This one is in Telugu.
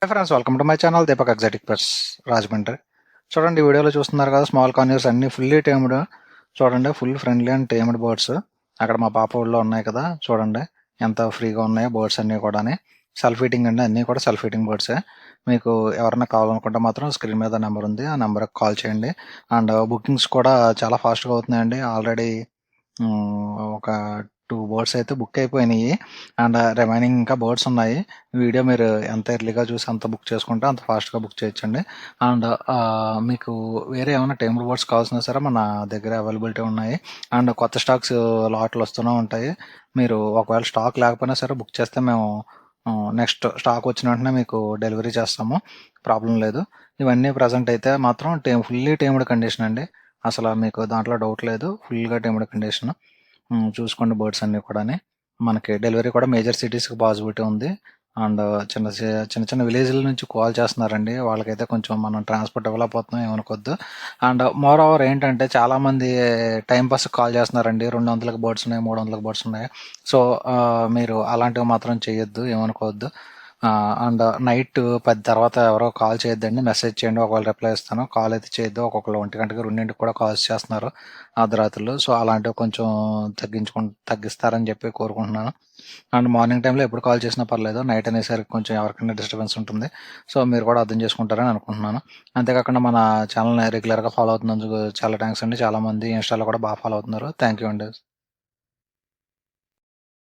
Hi friends, welcome to my channel Deepak exotic pets Rajahmundry. చూడండి, ఈ వీడియోలో చూస్తున్నారు కదా, స్మాల్ కాన్యూర్స్ అన్ని ఫుల్లీ టేమ్డ్. చూడండి, full friendly and tamed birds. అక్కడ మా పాప ఊళ్ళో ఉన్నాయి కదా, చూడండి ఎంత ఫ్రీగా ఉన్నాయో బర్డ్స్ అన్నీ కూడా. సెల్ఫ్ ఈటింగ్ అండి, అన్నీ కూడా సెల్ఫ్ ఈటింగ్ బర్డ్సే. మీకు ఎవరైనా కావాలనుకుంటే మాత్రం స్క్రీన్ మీద నెంబర్ ఉంది, ఆ నెంబర్కి కాల్ చేయండి. అండ్ బుకింగ్స్ కూడా చాలా ఫాస్ట్గా అవుతున్నాయండి. ఆల్రెడీ ఒక 2 బర్డ్స్ అయితే బుక్ అయిపోయినాయి. అండ్ రిమైనింగ్ ఇంకా బర్డ్స్ ఉన్నాయి. వీడియో మీరు ఎంత ఎర్లీగా చూసి అంత బుక్ చేసుకుంటే అంత ఫాస్ట్గా బుక్ చేయొచ్చండి. అండ్ మీకు వేరే ఏమైనా టైమ్డ్ బర్డ్స్ కావాల్సినా సరే మన దగ్గర అవైలబిలిటీ ఉన్నాయి. అండ్ కొత్త స్టాక్స్ లాట్లు వస్తూనే ఉంటాయి. మీరు ఒకవేళ స్టాక్ లేకపోయినా సరే బుక్ చేస్తే మేము నెక్స్ట్ స్టాక్ వచ్చిన వెంటనే మీకు డెలివరీ చేస్తాము. ప్రాబ్లం లేదు. ఇవన్నీ ప్రజెంట్ అయితే మాత్రం ఫుల్లీ టైమ్డ్ కండిషన్ అండి. అసలు మీకు దాంట్లో డౌట్ లేదు, ఫుల్గా టైమ్డ్ కండిషన్. చూసుకోండి బర్డ్స్ అన్నీ కూడా. మనకి డెలివరీ కూడా మేజర్ సిటీస్కి పాసిబిలిటీ ఉంది. అండ్ చిన్న చిన్న విలేజ్ల నుంచి కాల్ చేస్తున్నారండి. వాళ్ళకైతే కొంచెం మనం ట్రాన్స్పోర్ట్ డెవలప్ అవుతున్నాం, ఏమనుకోవద్దు. అండ్ మోర్ ఓవర్ ఏంటంటే చాలామంది టైం పాస్ కాల్ చేస్తున్నారండి. 200లకు బర్డ్స్ ఉన్నాయి, 300లకు బర్డ్స్ ఉన్నాయి. సో మీరు అలాంటివి మాత్రం చేయొద్దు, ఏమనుకోవద్దు. అండ్ నైట్ 10 తర్వాత ఎవరో కాల్ చేయొద్దండి. మెసేజ్ చేయండి, ఒకవేళ రిప్లై ఇస్తాను. కాల్ అయితే చేయొద్దు. ఒక్కొక్కరు 1 గంటకి 2ంటికి కూడా కాల్స్ చేస్తున్నారు అర్ధరాత్రులు. సో అలాంటివి కొంచెం తగ్గిస్తారని చెప్పి కోరుకుంటున్నాను. అండ్ మార్నింగ్ టైంలో ఎప్పుడు కాల్ చేసినా పర్లేదు. నైట్ అనేసరికి కొంచెం ఎవరికైనా డిస్టర్బెన్స్ ఉంటుంది. సో మీరు కూడా అర్థం చేసుకుంటారని అనుకుంటున్నాను. అంతేకాకుండా మన ఛానల్ని రెగ్యులర్గా ఫాలో అవుతున్నందుకు చాలా థ్యాంక్స్ అండి. చాలామంది ఇన్స్టాలో కూడా బాగా ఫాలో అవుతున్నారు. థ్యాంక్ యూ అండి.